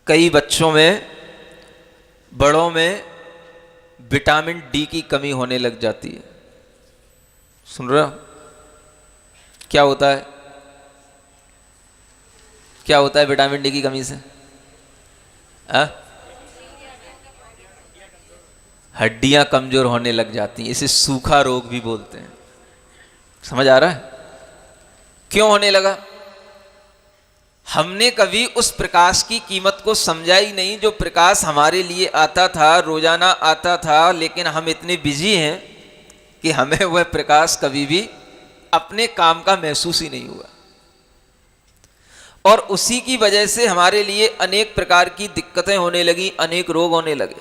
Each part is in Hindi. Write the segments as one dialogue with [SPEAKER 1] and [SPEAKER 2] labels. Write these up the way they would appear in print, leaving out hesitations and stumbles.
[SPEAKER 1] कई बच्चों में, बड़ों में विटामिन डी की कमी होने लग जाती है। सुन रहे हो? क्या होता है? क्या होता है विटामिन डी की कमी से? हड्डियां कमजोर होने लग जाती हैं। इसे सूखा रोग भी बोलते हैं। समझ आ रहा है क्यों होने लगा? हमने कभी उस प्रकाश की कीमत को समझा ही नहीं जो प्रकाश हमारे लिए आता था, रोजाना आता था, लेकिन हम इतने बिजी हैं कि हमें वह प्रकाश कभी भी अपने काम का महसूस ही नहीं हुआ। और उसी की वजह से हमारे लिए अनेक प्रकार की दिक्कतें होने लगी, अनेक रोग होने लगे।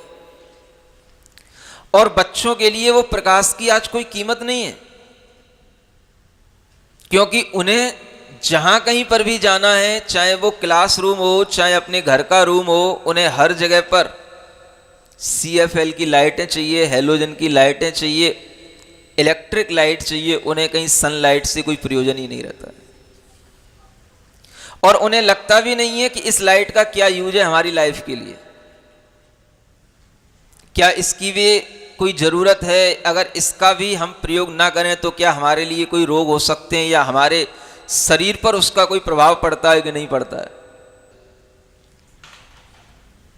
[SPEAKER 1] और बच्चों के लिए वो प्रकाश की आज कोई कीमत नहीं है, क्योंकि उन्हें जहां कहीं पर भी जाना है, चाहे वो क्लासरूम हो, चाहे अपने घर का रूम हो, उन्हें हर जगह पर CFL की लाइटें चाहिए, हेलोजन की लाइटें चाहिए, इलेक्ट्रिक लाइट चाहिए। उन्हें कहीं सनलाइट से कोई प्रयोजन ही नहीं रहता। और उन्हें लगता भी नहीं है कि इस लाइट का क्या यूज है हमारी लाइफ के लिए, क्या इसकी भी कोई ज़रूरत है। अगर इसका भी हम प्रयोग ना करें तो क्या हमारे लिए कोई रोग हो सकते हैं, या हमारे शरीर पर उसका कोई प्रभाव पड़ता है कि नहीं पड़ता है।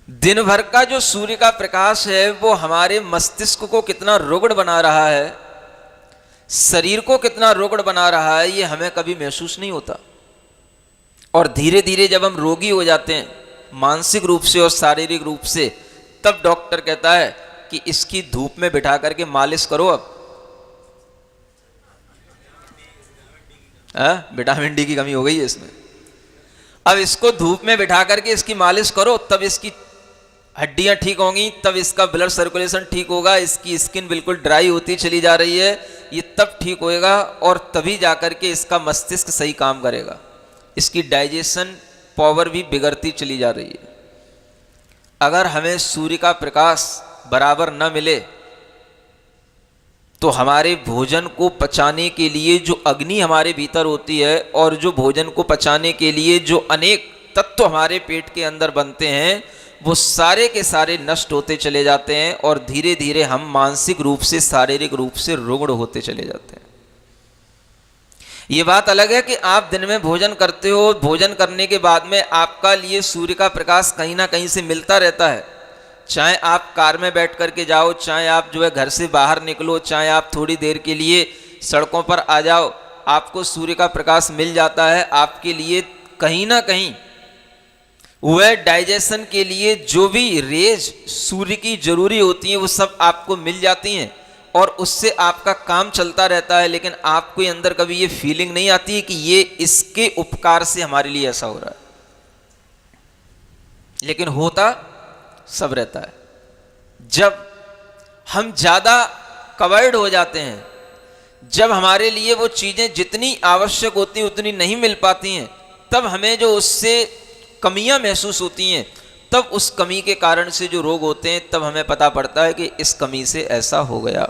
[SPEAKER 1] दिन भर का जो सूर्य का प्रकाश है वो हमारे मस्तिष्क को कितना रुग्ण बना रहा है, शरीर को कितना रुग्ण बना रहा है, ये हमें कभी महसूस नहीं होता। और धीरे धीरे जब हम रोगी हो जाते हैं मानसिक रूप से और शारीरिक रूप से, तब डॉक्टर कहता है कि इसकी धूप में बिठा करके मालिश करो। अब विटामिन डी की कमी हो गई है इसमें। अब इसको धूप में बिठा करके इसकी मालिश करो, तब इसकी हड्डियां ठीक होंगी, तब इसका ब्लड सर्कुलेशन ठीक होगा, इसकी स्किन बिल्कुल ड्राई होती चली जा रही है, ये तब ठीक होएगा, और तभी जाकर के इसका मस्तिष्क सही काम करेगा। इसकी डाइजेशन पावर भी बिगड़ती चली जा रही है। अगर हमें सूर्य का प्रकाश बराबर न मिले तो हमारे भोजन को पचाने के लिए जो अग्नि हमारे भीतर होती है, और जो भोजन को पचाने के लिए जो अनेक तत्व हमारे पेट के अंदर बनते हैं, वो सारे के सारे नष्ट होते चले जाते हैं, और धीरे धीरे हम मानसिक रूप से, शारीरिक रूप से रुग्ण होते चले जाते हैं। ये बात अलग है कि आप दिन में भोजन करते हो, भोजन करने के बाद में आपका लिए सूर्य का प्रकाश कहीं ना कहीं से मिलता रहता है। चाहे आप कार में बैठ करके जाओ, चाहे आप जो है घर से बाहर निकलो, चाहे आप थोड़ी देर के लिए सड़कों पर आ जाओ, आपको सूर्य का प्रकाश मिल जाता है। आपके लिए कहीं ना कहीं वह डाइजेशन के लिए जो भी रेज सूर्य की जरूरी होती हैं वो सब आपको मिल जाती हैं, और उससे आपका काम चलता रहता है। लेकिन आपके अंदर कभी ये फीलिंग नहीं आती है कि ये इसके उपकार से हमारे लिए ऐसा हो रहा है, लेकिन होता सब रहता है। जब हम ज्यादा कवर्ड हो जाते हैं, जब हमारे लिए वो चीजें जितनी आवश्यक होती हैं उतनी नहीं मिल पाती हैं, तब हमें जो उससे कमियां महसूस होती हैं, तब उस कमी के कारण से जो रोग होते हैं, तब हमें पता पड़ता है कि इस कमी से ऐसा हो गया।